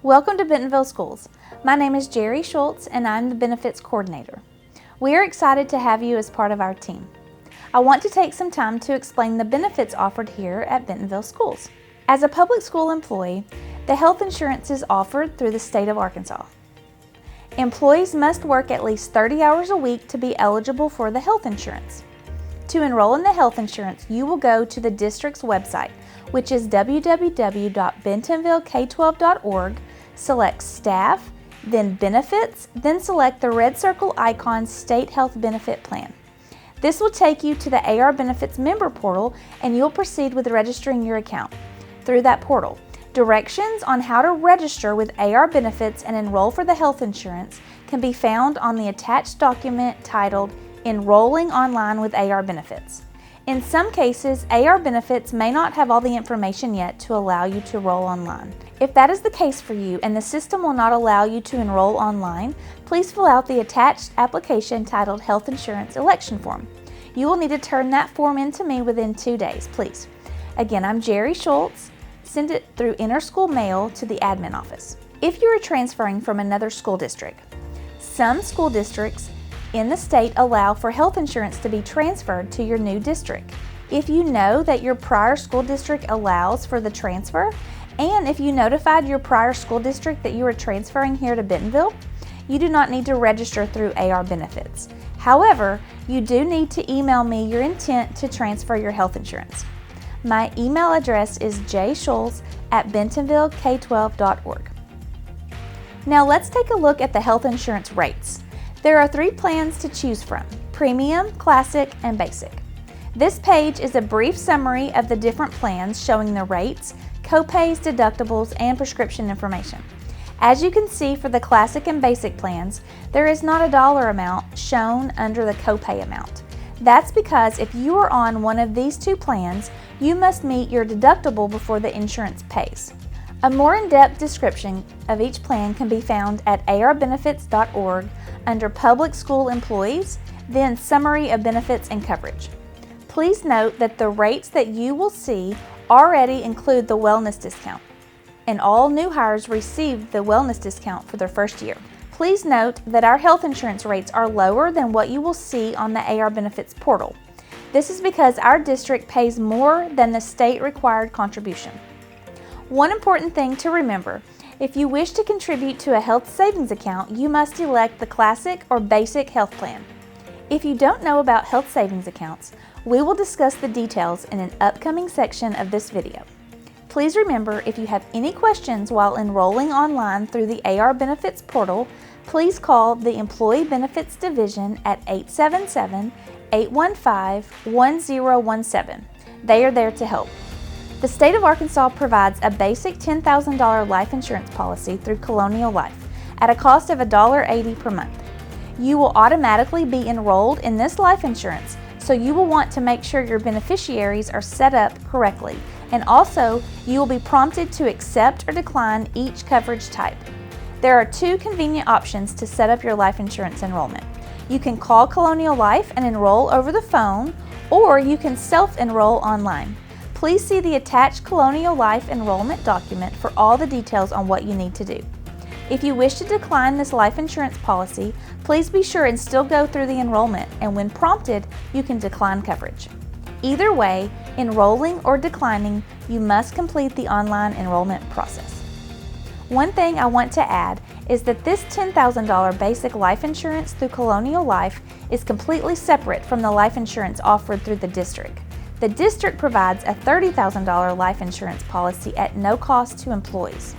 Welcome to Bentonville Schools. My name is Jerry Schultz and I'm the Benefits Coordinator. We are excited to have you as part of our team. I want to take some time to explain the benefits offered here at Bentonville Schools. As a public school employee, the health insurance is offered through the state of Arkansas. Employees must work at least 30 hours a week to be eligible for the health insurance. To enroll in the health insurance, you will go to the district's website, which is www.bentonvillek12.org, select Staff, then Benefits, then select the red circle icon State Health Benefit Plan. This will take you to the AR Benefits member portal and you'll proceed with registering your account. Through that portal, directions on how to register with AR Benefits and enroll for the health insurance can be found on the attached document titled Enrolling Online with AR Benefits. In some cases, AR Benefits may not have all the information yet to allow you to enroll online. If that is the case for you and the system will not allow you to enroll online, please fill out the attached application titled Health Insurance Election Form. You will need to turn that form in to me within 2 days, please. Again, I'm Jerry Schultz. Send it through Interschool Mail to the admin office. If you are transferring from another school district, some school districts in the state allow for health insurance to be transferred to your new district. If you know that your prior school district allows for the transfer, and if you notified your prior school district that you are transferring here to Bentonville, you do not need to register through AR Benefits. However, you do need to email me your intent to transfer your health insurance. My email address is jschultz@bentonvillek12.org. Now let's take a look at the health insurance rates. There are 3 plans to choose from: Premium, Classic, and Basic. This page is a brief summary of the different plans showing the rates, copays, deductibles, and prescription information. As you can see for the Classic and Basic plans, there is not a dollar amount shown under the copay amount. That's because if you are on one of these 2 plans, you must meet your deductible before the insurance pays. A more in-depth description of each plan can be found at arbenefits.org under Public School Employees, then Summary of Benefits and Coverage. Please note that the rates that you will see already include the wellness discount, and all new hires receive the wellness discount for their first year. Please note that our health insurance rates are lower than what you will see on the AR Benefits portal. This is because our district pays more than the state required contribution. One important thing to remember: if you wish to contribute to a health savings account, you must elect the Classic or Basic health plan. If you don't know about health savings accounts, we will discuss the details in an upcoming section of this video. Please remember, if you have any questions while enrolling online through the AR Benefits portal, please call the Employee Benefits Division at 877-815-1017. They are there to help. The state of Arkansas provides a basic $10,000 life insurance policy through Colonial Life at a cost of $1.80 per month. You will automatically be enrolled in this life insurance, so you will want to make sure your beneficiaries are set up correctly, and also you will be prompted to accept or decline each coverage type. There are 2 convenient options to set up your life insurance enrollment. You can call Colonial Life and enroll over the phone, or you can self-enroll online. Please see the attached Colonial Life enrollment document for all the details on what you need to do. If you wish to decline this life insurance policy, please be sure and still go through the enrollment, and when prompted, you can decline coverage. Either way, enrolling or declining, you must complete the online enrollment process. One thing I want to add is that this $10,000 basic life insurance through Colonial Life is completely separate from the life insurance offered through the district. The district provides a $30,000 life insurance policy at no cost to employees.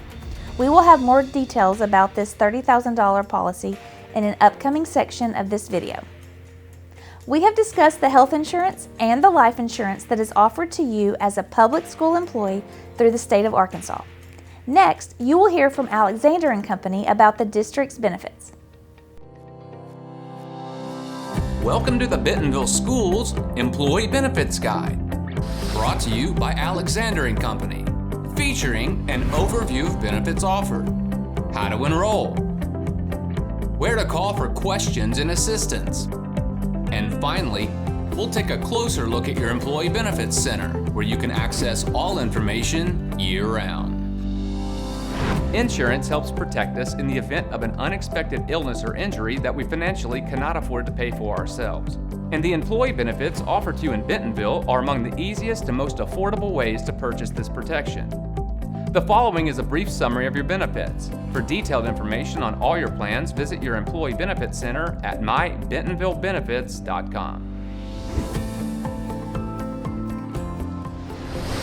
We will have more details about this $30,000 policy in an upcoming section of this video. We have discussed the health insurance and the life insurance that is offered to you as a public school employee through the state of Arkansas. Next, you will hear from Alexander and Company about the district's benefits. Welcome to the Bentonville Schools Employee Benefits Guide, brought to you by Alexander and Company, featuring an overview of benefits offered, how to enroll, where to call for questions and assistance, and finally, we'll take a closer look at your Employee Benefits Center, where you can access all information year-round. Insurance helps protect us in the event of an unexpected illness or injury that we financially cannot afford to pay for ourselves. And the employee benefits offered to you in Bentonville are among the easiest and most affordable ways to purchase this protection. The following is a brief summary of your benefits. For detailed information on all your plans, visit your Employee Benefits Center at mybentonvillebenefits.com.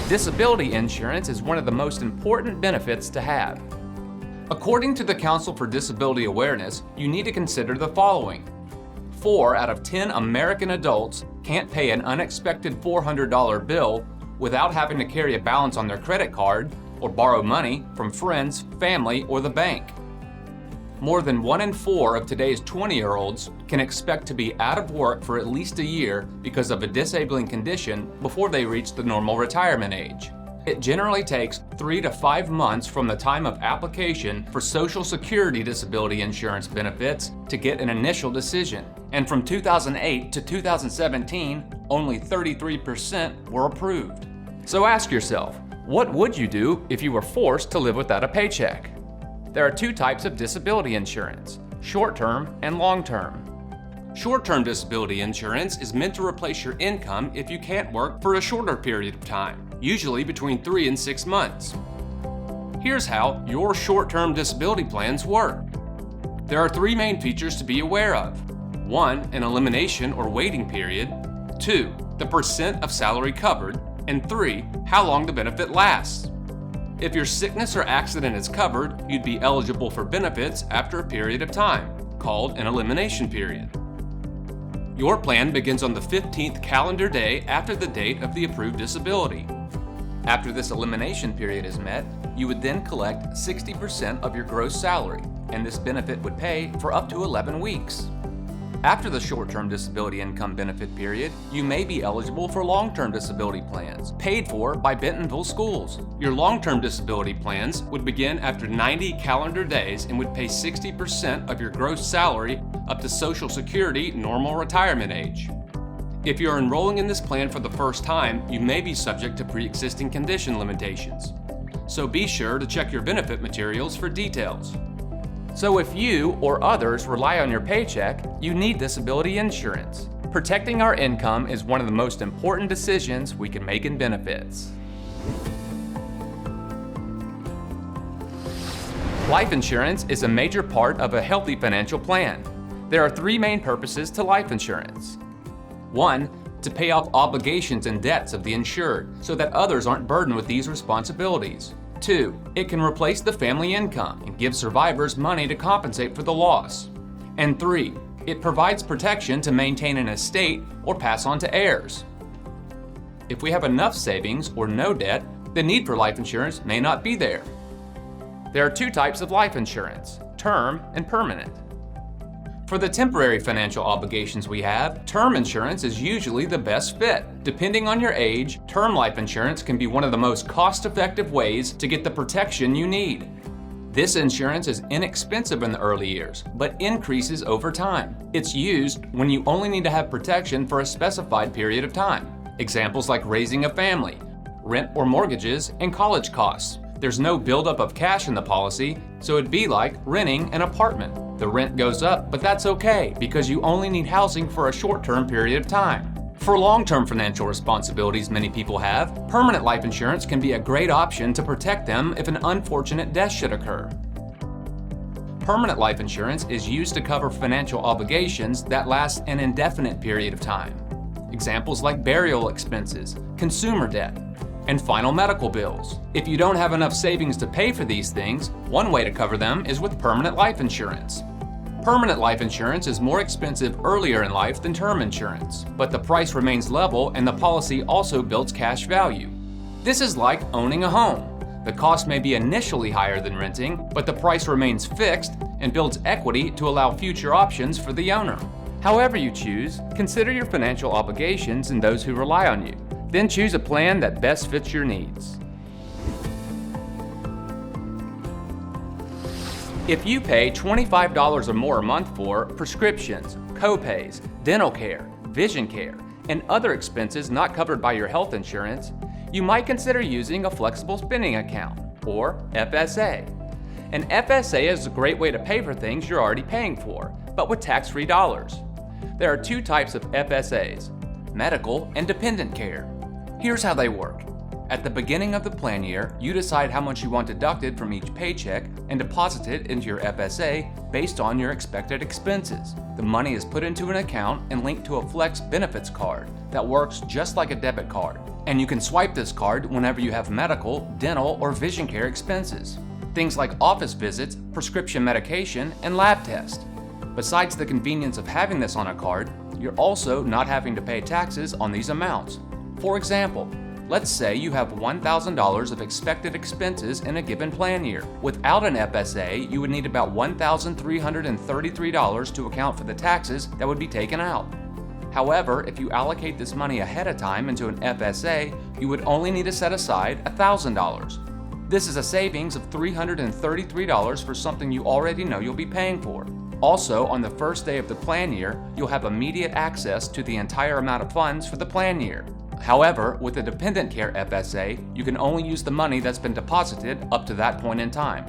Disability insurance is one of the most important benefits to have. According to the Council for Disability Awareness, you need to consider the following. 4 out of 10 American adults can't pay an unexpected $400 bill without having to carry a balance on their credit card or borrow money from friends, family, or the bank. More than 1 in 4 of today's 20-year-olds can expect to be out of work for at least a year because of a disabling condition before they reach the normal retirement age. It generally takes 3 to 5 months from the time of application for Social Security disability insurance benefits to get an initial decision. And from 2008 to 2017, only 33% were approved. So ask yourself, what would you do if you were forced to live without a paycheck? There are 2 types of disability insurance, short-term and long-term. Short-term disability insurance is meant to replace your income if you can't work for a shorter period of time, usually between 3 and 6 months. Here's how your short-term disability plans work. There are 3 main features to be aware of. 1, an elimination or waiting period. 2, the percent of salary covered. And 3, how long the benefit lasts. If your sickness or accident is covered, you'd be eligible for benefits after a period of time, called an elimination period. Your plan begins on the 15th calendar day after the date of the approved disability. After this elimination period is met, you would then collect 60% of your gross salary, and this benefit would pay for up to 11 weeks. After the short-term disability income benefit period, you may be eligible for long-term disability plans, paid for by Bentonville schools. Your long-term disability plans would begin after 90 calendar days and would pay 60% of your gross salary up to Social Security normal retirement age. If you're enrolling in this plan for the first time, you may be subject to pre-existing condition limitations. So be sure to check your benefit materials for details. So if you or others rely on your paycheck, you need disability insurance. Protecting our income is one of the most important decisions we can make in benefits. Life insurance is a major part of a healthy financial plan. There are 3 main purposes to life insurance. 1, to pay off obligations and debts of the insured so that others aren't burdened with these responsibilities. 2, it can replace the family income and give survivors money to compensate for the loss. And 3, it provides protection to maintain an estate or pass on to heirs. If we have enough savings or no debt, the need for life insurance may not be there. There are 2 types of life insurance, term and permanent. For the temporary financial obligations we have, term insurance is usually the best fit. Depending on your age, term life insurance can be one of the most cost-effective ways to get the protection you need. This insurance is inexpensive in the early years, but increases over time. It's used when you only need to have protection for a specified period of time. Examples like raising a family, rent or mortgages, and college costs. There's no buildup of cash in the policy, so it'd be like renting an apartment. The rent goes up, but that's okay because you only need housing for a short-term period of time. For long-term financial responsibilities many people have, permanent life insurance can be a great option to protect them if an unfortunate death should occur. Permanent life insurance is used to cover financial obligations that last an indefinite period of time. Examples like burial expenses, consumer debt, and final medical bills. If you don't have enough savings to pay for these things, one way to cover them is with permanent life insurance. Permanent life insurance is more expensive earlier in life than term insurance, but the price remains level and the policy also builds cash value. This is like owning a home. The cost may be initially higher than renting, but the price remains fixed and builds equity to allow future options for the owner. However you choose, consider your financial obligations and those who rely on you. Then choose a plan that best fits your needs. If you pay $25 or more a month for prescriptions, co-pays, dental care, vision care, and other expenses not covered by your health insurance, you might consider using a flexible spending account, or FSA. An FSA is a great way to pay for things you're already paying for, but with tax-free dollars. There are two types of FSAs, medical and dependent care. Here's how they work. At the beginning of the plan year, you decide how much you want deducted from each paycheck and deposit it into your FSA based on your expected expenses. The money is put into an account and linked to a Flex benefits card that works just like a debit card. And you can swipe this card whenever you have medical, dental, or vision care expenses. Things like office visits, prescription medication, and lab tests. Besides the convenience of having this on a card, you're also not having to pay taxes on these amounts. For example, let's say you have $1,000 of expected expenses in a given plan year. Without an FSA, you would need about $1,333 to account for the taxes that would be taken out. However, if you allocate this money ahead of time into an FSA, you would only need to set aside $1,000. This is a savings of $333 for something you already know you'll be paying for. Also, on the first day of the plan year, you'll have immediate access to the entire amount of funds for the plan year. However, with a dependent care FSA, you can only use the money that's been deposited up to that point in time.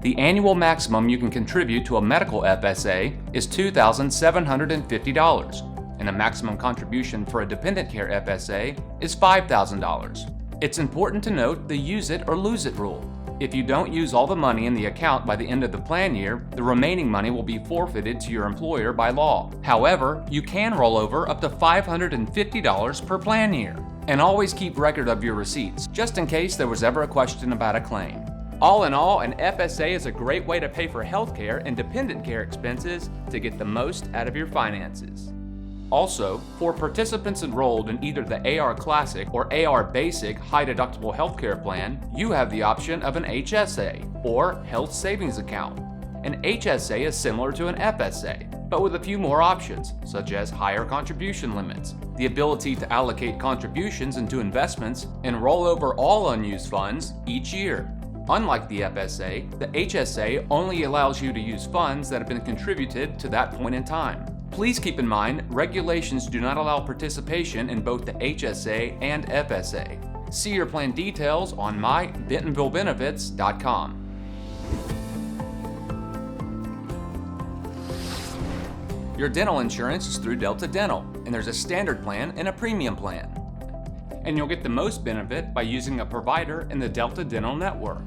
The annual maximum you can contribute to a medical FSA is $2,750, and a maximum contribution for a dependent care FSA is $5,000. It's important to note the use it or lose it rule. If you don't use all the money in the account by the end of the plan year, the remaining money will be forfeited to your employer by law. However, you can roll over up to $550 per plan year. And always keep record of your receipts, just in case there was ever a question about a claim. All in all, an FSA is a great way to pay for healthcare and dependent care expenses to get the most out of your finances. Also, for participants enrolled in either the AR Classic or AR Basic High Deductible Healthcare Plan, you have the option of an HSA, or Health Savings Account. An HSA is similar to an FSA, but with a few more options, such as higher contribution limits, the ability to allocate contributions into investments, and roll over all unused funds each year. Unlike the FSA, the HSA only allows you to use funds that have been contributed to that point in time. Please keep in mind, regulations do not allow participation in both the HSA and FSA. See your plan details on mybentonvillebenefits.com. Your dental insurance is through Delta Dental, and there's a standard plan and a premium plan. And you'll get the most benefit by using a provider in the Delta Dental network.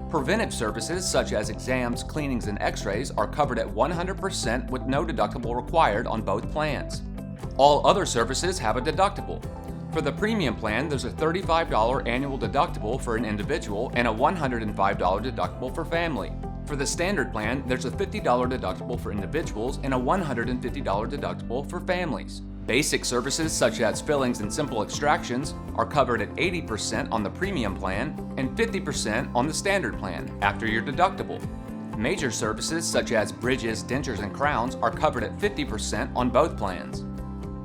Preventive services such as exams, cleanings, and x-rays are covered at 100% with no deductible required on both plans. All other services have a deductible. For the premium plan, there's a $35 annual deductible for an individual and a $105 deductible for family. For the standard plan, there's a $50 deductible for individuals and a $150 deductible for families. Basic services such as fillings and simple extractions are covered at 80% on the premium plan and 50% on the standard plan after your deductible. Major services such as bridges, dentures, and crowns are covered at 50% on both plans.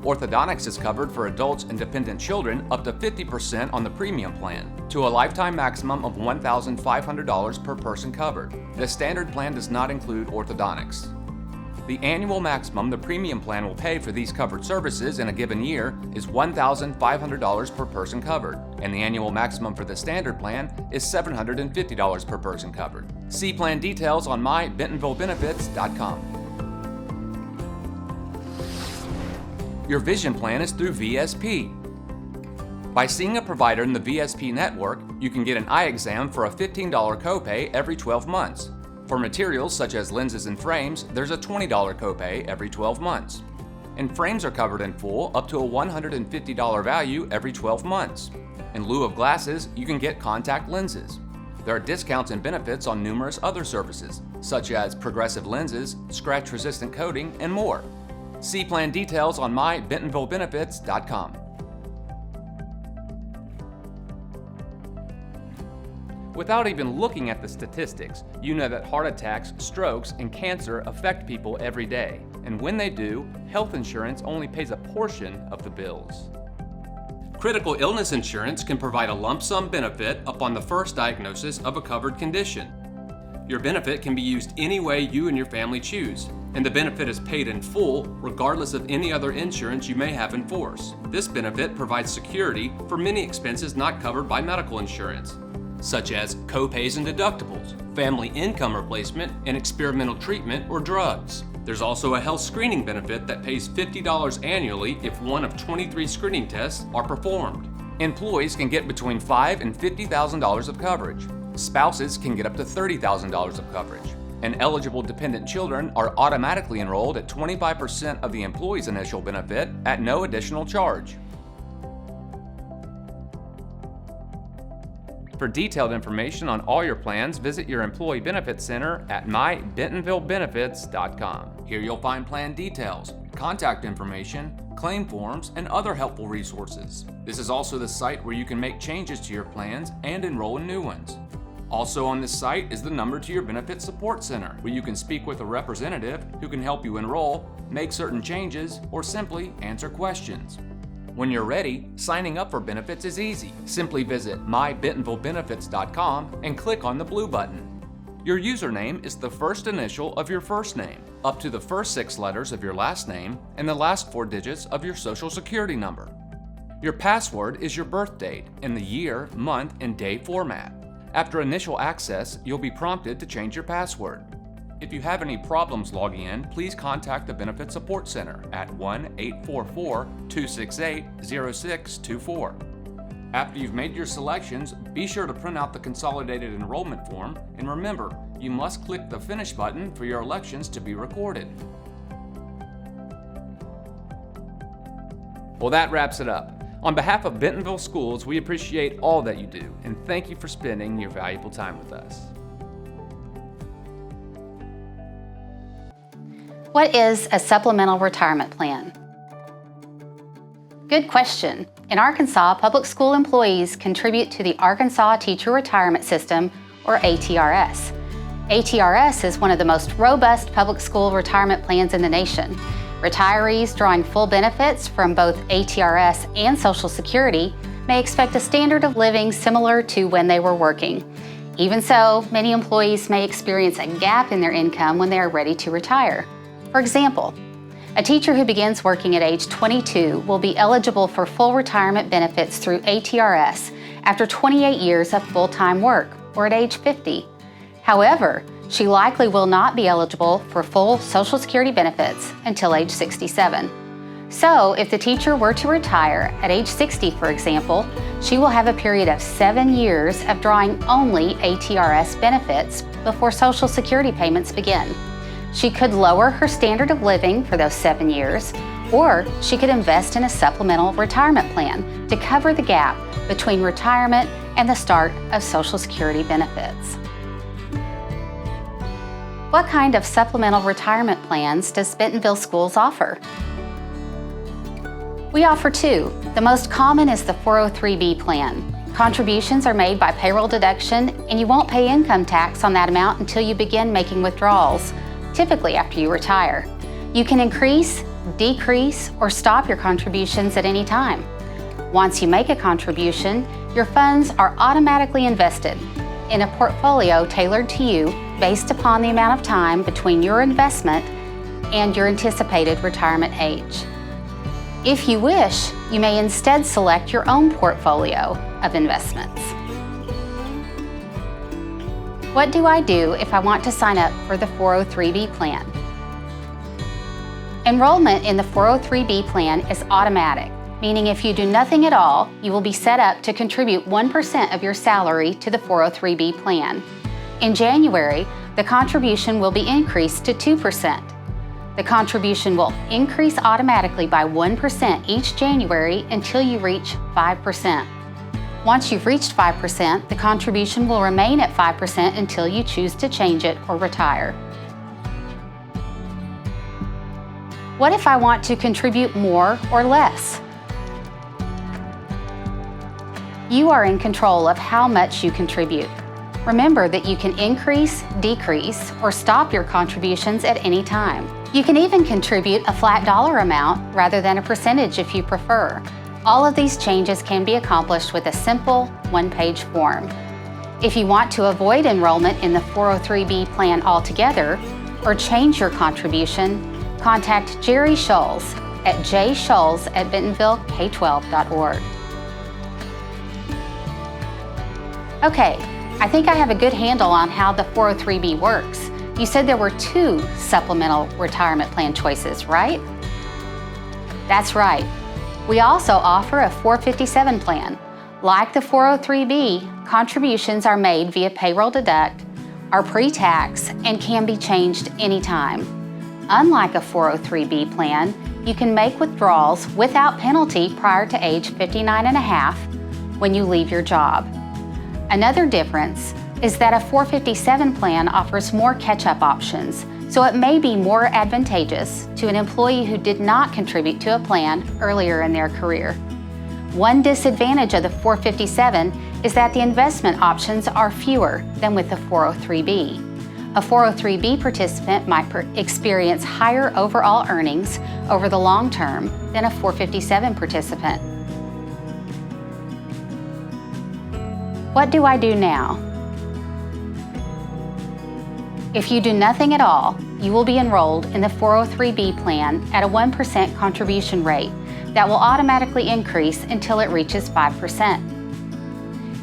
Orthodontics is covered for adults and dependent children up to 50% on the premium plan, to a lifetime maximum of $1,500 per person covered. The standard plan does not include orthodontics. The annual maximum the premium plan will pay for these covered services in a given year is $1,500 per person covered, and the annual maximum for the standard plan is $750 per person covered. See plan details on mybentonvillebenefits.com. Your vision plan is through VSP. By seeing a provider in the VSP network, you can get an eye exam for a $15 copay every 12 months. For materials such as lenses and frames, there's a $20 copay every 12 months. And frames are covered in full up to a $150 value every 12 months. In lieu of glasses, you can get contact lenses. There are discounts and benefits on numerous other services, such as progressive lenses, scratch-resistant coating, and more. See plan details on mybentonvillebenefits.com. Without even looking at the statistics, you know that heart attacks, strokes, and cancer affect people every day. And when they do, health insurance only pays a portion of the bills. Critical illness insurance can provide a lump sum benefit upon the first diagnosis of a covered condition. Your benefit can be used any way you and your family choose, and the benefit is paid in full regardless of any other insurance you may have in force. This benefit provides security for many expenses not covered by medical insurance. such as copays and deductibles, family income replacement, and experimental treatment or drugs. There's also a health screening benefit that pays $50 annually if one of 23 screening tests are performed. Employees can get between $5,000 and $50,000 of coverage. Spouses can get up to $30,000 of coverage. And eligible dependent children are automatically enrolled at 25% of the employee's initial benefit at no additional charge. For detailed information on all your plans, visit your Employee Benefits Center at mybentonvillebenefits.com. Here you'll find plan details, contact information, claim forms, and other helpful resources. This is also the site where you can make changes to your plans and enroll in new ones. Also on this site is the number to your Benefits Support Center, where you can speak with a representative who can help you enroll, make certain changes, or simply answer questions. When you're ready, signing up for benefits is easy. Simply visit mybentonvillebenefits.com and click on the blue button. Your username is the first initial of your first name, up to the first 6 letters of your last name, and the last 4 digits of your Social Security number. Your password is your birth date in the year, month, and day format. After initial access, you'll be prompted to change your password. If you have any problems logging in, please contact the Benefits Support Center at 1-844-268-0624. After you've made your selections, be sure to print out the consolidated enrollment form, and remember, you must click the Finish button for your elections to be recorded. Well, that wraps it up. On behalf of Bentonville Schools, we appreciate all that you do, and thank you for spending your valuable time with us. What is a supplemental retirement plan? Good question. In Arkansas, public school employees contribute to the Arkansas Teacher Retirement System, or ATRS. ATRS is one of the most robust public school retirement plans in the nation. Retirees drawing full benefits from both ATRS and Social Security may expect a standard of living similar to when they were working. Even so, many employees may experience a gap in their income when they are ready to retire. For example, a teacher who begins working at age 22 will be eligible for full retirement benefits through ATRS after 28 years of full-time work, or at age 50. However, she likely will not be eligible for full Social Security benefits until age 67. So, if the teacher were to retire at age 60, for example, she will have a period of 7 years of drawing only ATRS benefits before Social Security payments begin. She could lower her standard of living for those 7 years, or she could invest in a supplemental retirement plan to cover the gap between retirement and the start of Social Security benefits. What kind of supplemental retirement plans does Bentonville Schools offer? We offer 2. The most common is the 403B plan. Contributions are made by payroll deduction, and you won't pay income tax on that amount until you begin making withdrawals, typically after you retire. You can increase, decrease, or stop your contributions at any time. Once you make a contribution, your funds are automatically invested in a portfolio tailored to you based upon the amount of time between your investment and your anticipated retirement age. If you wish, you may instead select your own portfolio of investments. What do I do if I want to sign up for the 403B plan? Enrollment in the 403B plan is automatic, meaning if you do nothing at all, you will be set up to contribute 1% of your salary to the 403B plan. In January, the contribution will be increased to 2%. The contribution will increase automatically by 1% each January until you reach 5%. Once you've reached 5%, the contribution will remain at 5% until you choose to change it or retire. What if I want to contribute more or less? You are in control of how much you contribute. Remember that you can increase, decrease, or stop your contributions at any time. You can even contribute a flat dollar amount rather than a percentage if you prefer. All of these changes can be accomplished with a simple one-page form. If you want to avoid enrollment in the 403B plan altogether or change your contribution, contact Jerry Scholes at jscholes@bentonvillek12.org. Okay, I think I have a good handle on how the 403B works. You said there were 2 supplemental retirement plan choices, right? That's right. We also offer a 457 plan. Like the 403B, contributions are made via payroll deduct, are pre-tax, and can be changed anytime. Unlike a 403B plan, you can make withdrawals without penalty prior to age 59 and a half when you leave your job. Another difference is that a 457 plan offers more catch-up options, so it may be more advantageous to an employee who did not contribute to a plan earlier in their career. One disadvantage of the 457 is that the investment options are fewer than with the 403B. A 403B participant might experience higher overall earnings over the long term than a 457 participant. What do I do now? If you do nothing at all, you will be enrolled in the 403B plan at a 1% contribution rate that will automatically increase until it reaches 5%.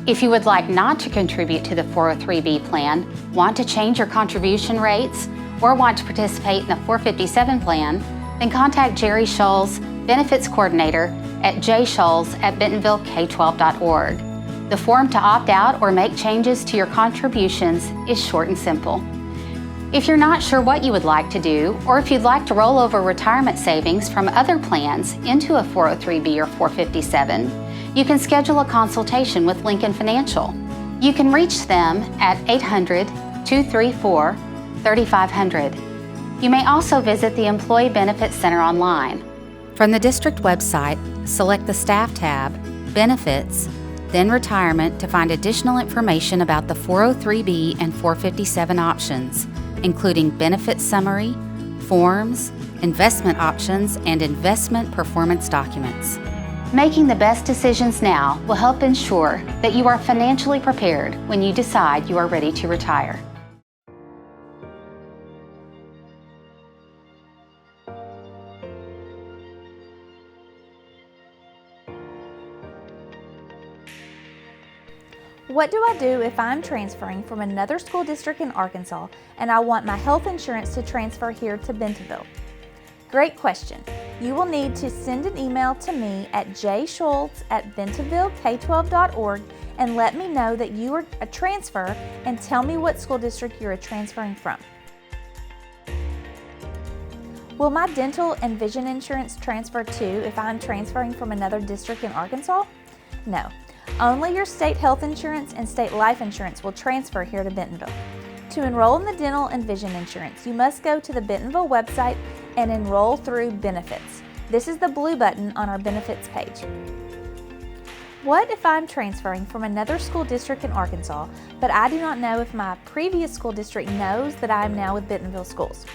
If you would like not to contribute to the 403B plan, want to change your contribution rates, or want to participate in the 457 plan, then contact Jerry Scholes, Benefits Coordinator at jscholes@bentonvillek12.org. The form to opt out or make changes to your contributions is short and simple. If you're not sure what you would like to do, or if you'd like to roll over retirement savings from other plans into a 403B or 457, you can schedule a consultation with Lincoln Financial. You can reach them at 800-234-3500. You may also visit the Employee Benefits Center online. From the district website, select the Staff tab, Benefits, then Retirement to find additional information about the 403B and 457 options, including benefit summary, forms, investment options, and investment performance documents. Making the best decisions now will help ensure that you are financially prepared when you decide you are ready to retire. What do I do if I'm transferring from another school district in Arkansas and I want my health insurance to transfer here to Bentonville? Great question. You will need to send an email to me at jschultz@bentonvillek12.org and let me know that you are a transfer and tell me what school district you're transferring from. Will my dental and vision insurance transfer too if I'm transferring from another district in Arkansas? No. Only your state health insurance and state life insurance will transfer here to Bentonville. To enroll in the dental and vision insurance, you must go to the Bentonville website and enroll through Benefits. This is the blue button on our Benefits page. What if I'm transferring from another school district in Arkansas, but I do not know if my previous school district knows that I am now with Bentonville Schools?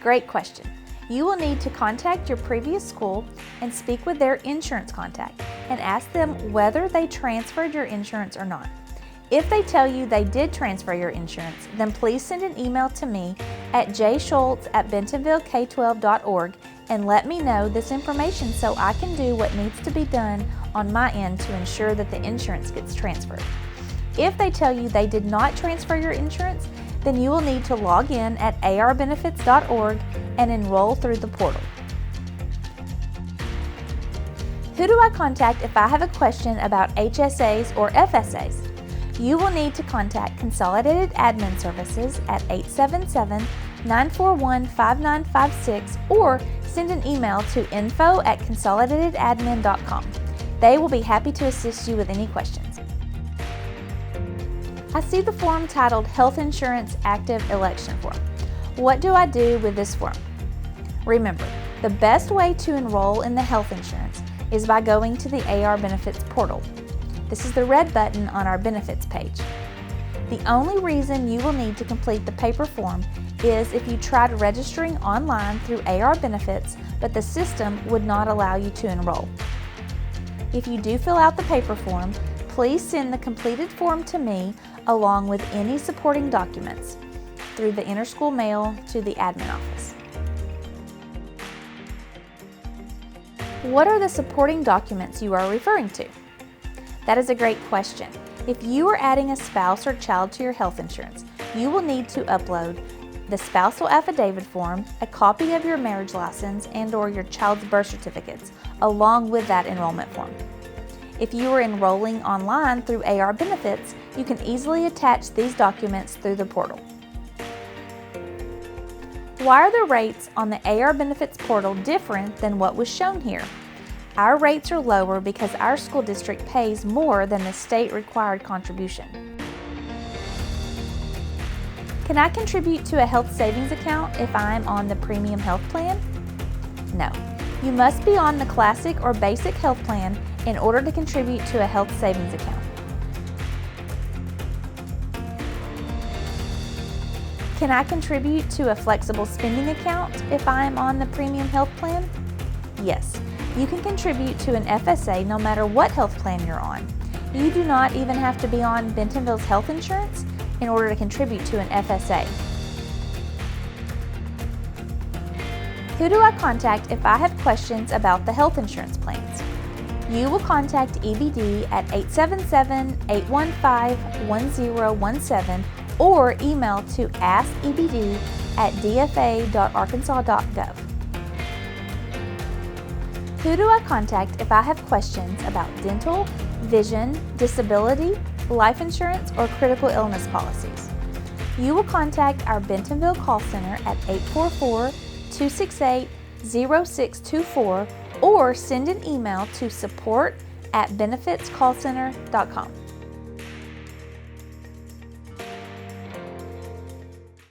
Great question. You will need to contact your previous school and speak with their insurance contact and ask them whether they transferred your insurance or not. If they tell you they did transfer your insurance, then please send an email to me at jschultz@bentonvillek12.org and let me know this information so I can do what needs to be done on my end to ensure that the insurance gets transferred. If they tell you they did not transfer your insurance, then you will need to log in at arbenefits.org and enroll through the portal. Who do I contact if I have a question about HSAs or FSAs? You will need to contact Consolidated Admin Services at 877-941-5956 or send an email to info@consolidatedadmin.com. They will be happy to assist you with any questions. I see the form titled Health Insurance Active Election Form. What do I do with this form? Remember, the best way to enroll in the health insurance is by going to the AR Benefits portal. This is the red button on our Benefits page. The only reason you will need to complete the paper form is if you tried registering online through AR Benefits, but the system would not allow you to enroll. If you do fill out the paper form, please send the completed form to me along with any supporting documents through the interschool mail to the admin office. What are the supporting documents you are referring to? That is a great question. If you are adding a spouse or child to your health insurance, you will need to upload the spousal affidavit form, a copy of your marriage license and/or your child's birth certificates, along with that enrollment form. If you are enrolling online through AR Benefits, you can easily attach these documents through the portal. Why are the rates on the AR Benefits portal different than what was shown here? Our rates are lower because our school district pays more than the state required contribution. Can I contribute to a health savings account if I'm on the premium health plan? No. You must be on the classic or basic health plan in order to contribute to a health savings account. Can I contribute to a flexible spending account if I'm on the premium health plan? Yes. You can contribute to an FSA no matter what health plan you're on. You do not even have to be on Bentonville's health insurance in order to contribute to an FSA. Who do I contact if I have questions about the health insurance plans? You will contact EBD at 877-815-1017 or email to askebd@dfa.arkansas.gov. Who do I contact if I have questions about dental, vision, disability, life insurance, or critical illness policies? You will contact our Bentonville call center at 844-268-0624 or send an email to support@benefitscallcenter.com.